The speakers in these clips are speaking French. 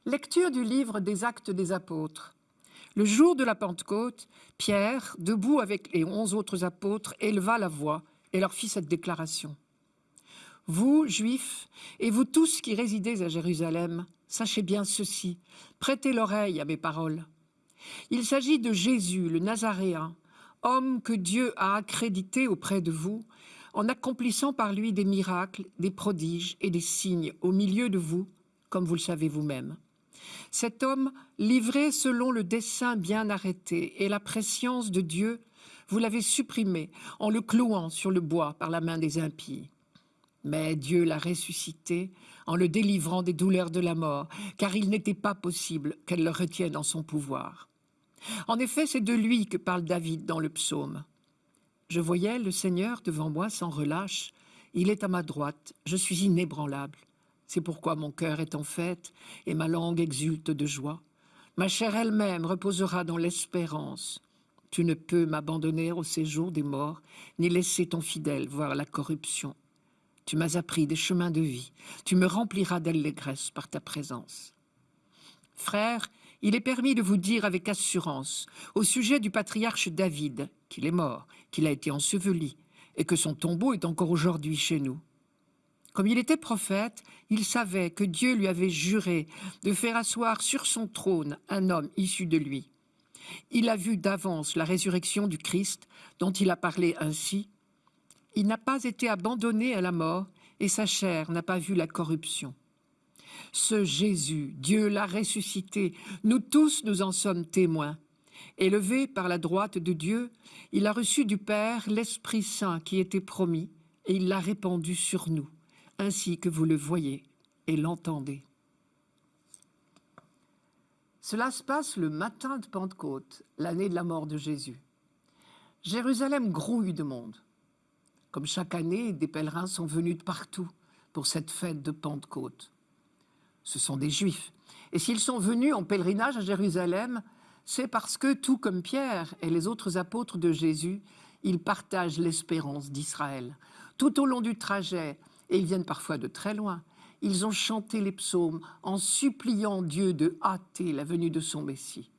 Lecture du livre des Actes des Apôtres. Le jour de la Pentecôte, Pierre, debout avec les 11 autres apôtres, éleva la voix et leur fit cette déclaration. « Vous, Juifs, et vous tous qui résidez à Jérusalem, sachez bien ceci, prêtez l'oreille à mes paroles. Il s'agit de Jésus, le Nazaréen, homme que Dieu a accrédité auprès de vous, en accomplissant par lui des miracles, des prodiges et des signes au milieu de vous, comme vous le savez vous-même. Cet homme, livré selon le dessein bien arrêté et la prescience de Dieu, vous l'avez supprimé en le clouant sur le bois par la main des impies. Mais Dieu l'a ressuscité en le délivrant des douleurs de la mort, car il n'était pas possible qu'elle le retienne en son pouvoir. En effet, c'est de lui que parle David dans le psaume. « Je voyais le Seigneur devant moi sans relâche. Il est à ma droite, je suis inébranlable. C'est pourquoi mon cœur est en fête et ma langue exulte de joie. Ma chair elle-même reposera dans l'espérance. Tu ne peux m'abandonner au séjour des morts, ni laisser ton fidèle voir la corruption. Tu m'as appris des chemins de vie. Tu me rempliras d'allégresse par ta présence. » Frères, il est permis de vous dire avec assurance, au sujet du patriarche David, qu'il est mort, qu'il a été enseveli, et que son tombeau est encore aujourd'hui chez nous. Comme il était prophète, il savait que Dieu lui avait juré de faire asseoir sur son trône un homme issu de lui. Il a vu d'avance la résurrection du Christ, dont il a parlé ainsi. Il n'a pas été abandonné à la mort, et sa chair n'a pas vu la corruption. Ce Jésus, Dieu l'a ressuscité, nous tous nous en sommes témoins. Élevé par la droite de Dieu, il a reçu du Père l'Esprit Saint qui était promis, et il l'a répandu sur nous, ainsi que vous le voyez et l'entendez. Cela se passe le matin de Pentecôte, l'année de la mort de Jésus. Jérusalem grouille de monde. Comme chaque année, des pèlerins sont venus de partout pour cette fête de Pentecôte. Ce sont des Juifs. Et s'ils sont venus en pèlerinage à Jérusalem, c'est parce que, tout comme Pierre et les autres apôtres de Jésus, ils partagent l'espérance d'Israël. Tout au long du trajet, et ils viennent parfois de très loin, ils ont chanté les psaumes en suppliant Dieu de hâter la venue de son Messie.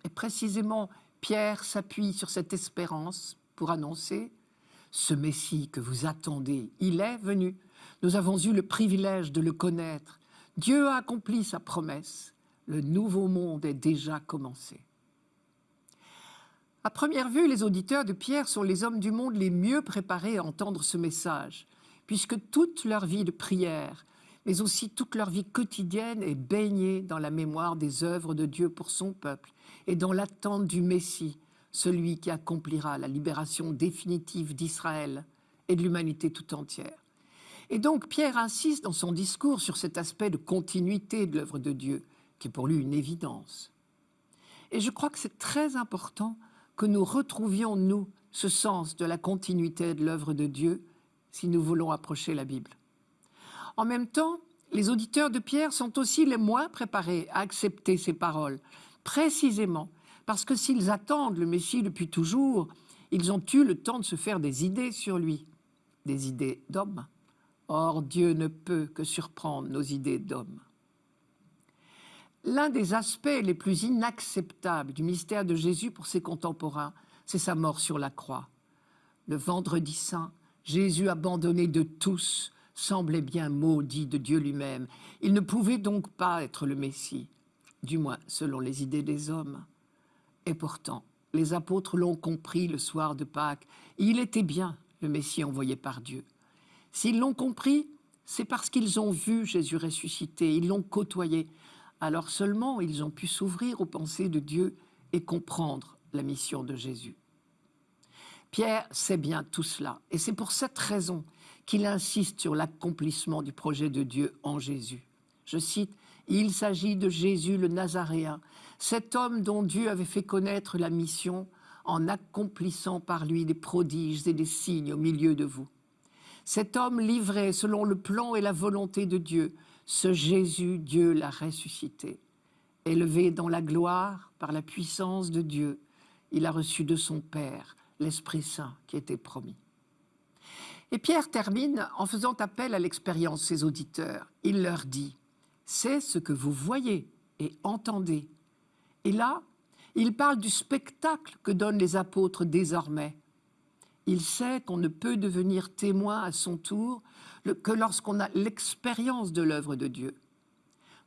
Et précisément, Pierre s'appuie sur cette espérance pour annoncer « Ce Messie que vous attendez, il est venu. Nous avons eu le privilège de le connaître. Dieu a accompli sa promesse. Le nouveau monde est déjà commencé. » À première vue, les auditeurs de Pierre sont les hommes du monde les mieux préparés à entendre ce message, puisque toute leur vie de prière, mais aussi toute leur vie quotidienne est baignée dans la mémoire des œuvres de Dieu pour son peuple et dans l'attente du Messie, celui qui accomplira la libération définitive d'Israël et de l'humanité tout entière. Et donc Pierre insiste dans son discours sur cet aspect de continuité de l'œuvre de Dieu, qui est pour lui une évidence. Et je crois que c'est très important que nous retrouvions, nous, ce sens de la continuité de l'œuvre de Dieu si nous voulons approcher la Bible. En même temps, les auditeurs de Pierre sont aussi les moins préparés à accepter ces paroles, précisément parce que s'ils attendent le Messie depuis toujours, ils ont eu le temps de se faire des idées sur lui, des idées d'hommes. Or, Dieu ne peut que surprendre nos idées d'hommes. L'un des aspects les plus inacceptables du mystère de Jésus pour ses contemporains, c'est sa mort sur la croix. Le vendredi saint, Jésus, abandonné de tous, semblait bien maudit de Dieu lui-même. Il ne pouvait donc pas être le Messie, du moins selon les idées des hommes. Et pourtant, les apôtres l'ont compris le soir de Pâques. Il était bien le Messie envoyé par Dieu. S'ils l'ont compris, c'est parce qu'ils ont vu Jésus ressuscité, ils l'ont côtoyé. Alors seulement, ils ont pu s'ouvrir aux pensées de Dieu et comprendre la mission de Jésus. Pierre sait bien tout cela, et c'est pour cette raison qu'il insiste sur l'accomplissement du projet de Dieu en Jésus. Je cite, « Il s'agit de Jésus le Nazaréen, cet homme dont Dieu avait fait connaître la mission en accomplissant par lui des prodiges et des signes au milieu de vous. Cet homme livré selon le plan et la volonté de Dieu, ce Jésus, Dieu l'a ressuscité. Élevé dans la gloire par la puissance de Dieu, il a reçu de son Père l'Esprit Saint qui était promis. » Et Pierre termine en faisant appel à l'expérience de ses auditeurs. Il leur dit, c'est ce que vous voyez et entendez. Et là, il parle du spectacle que donnent les apôtres désormais. Il sait qu'on ne peut devenir témoin à son tour que lorsqu'on a l'expérience de l'œuvre de Dieu.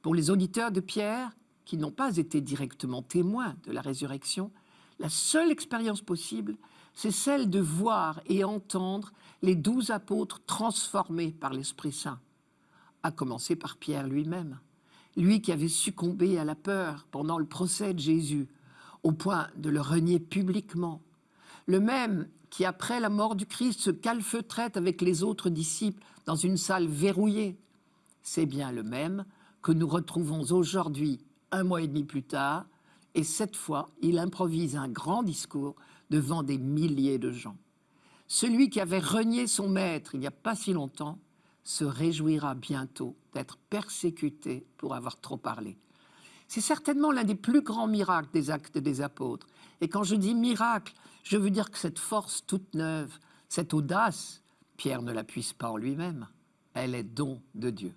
Pour les auditeurs de Pierre, qui n'ont pas été directement témoins de la résurrection, la seule expérience possible, c'est celle de voir et entendre les 12 apôtres transformés par l'Esprit Saint, à commencer par Pierre lui-même, lui qui avait succombé à la peur pendant le procès de Jésus, au point de le renier publiquement, le même qui, après la mort du Christ, se calfeutrait avec les autres disciples dans une salle verrouillée. C'est bien le même que nous retrouvons aujourd'hui, 1 mois et demi plus tard, et cette fois, il improvise un grand discours devant des milliers de gens. Celui qui avait renié son maître il n'y a pas si longtemps se réjouira bientôt d'être persécuté pour avoir trop parlé. C'est certainement l'un des plus grands miracles des Actes des Apôtres. Et quand je dis miracle, je veux dire que cette force toute neuve, cette audace, Pierre ne la puise pas en lui-même. Elle est don de Dieu.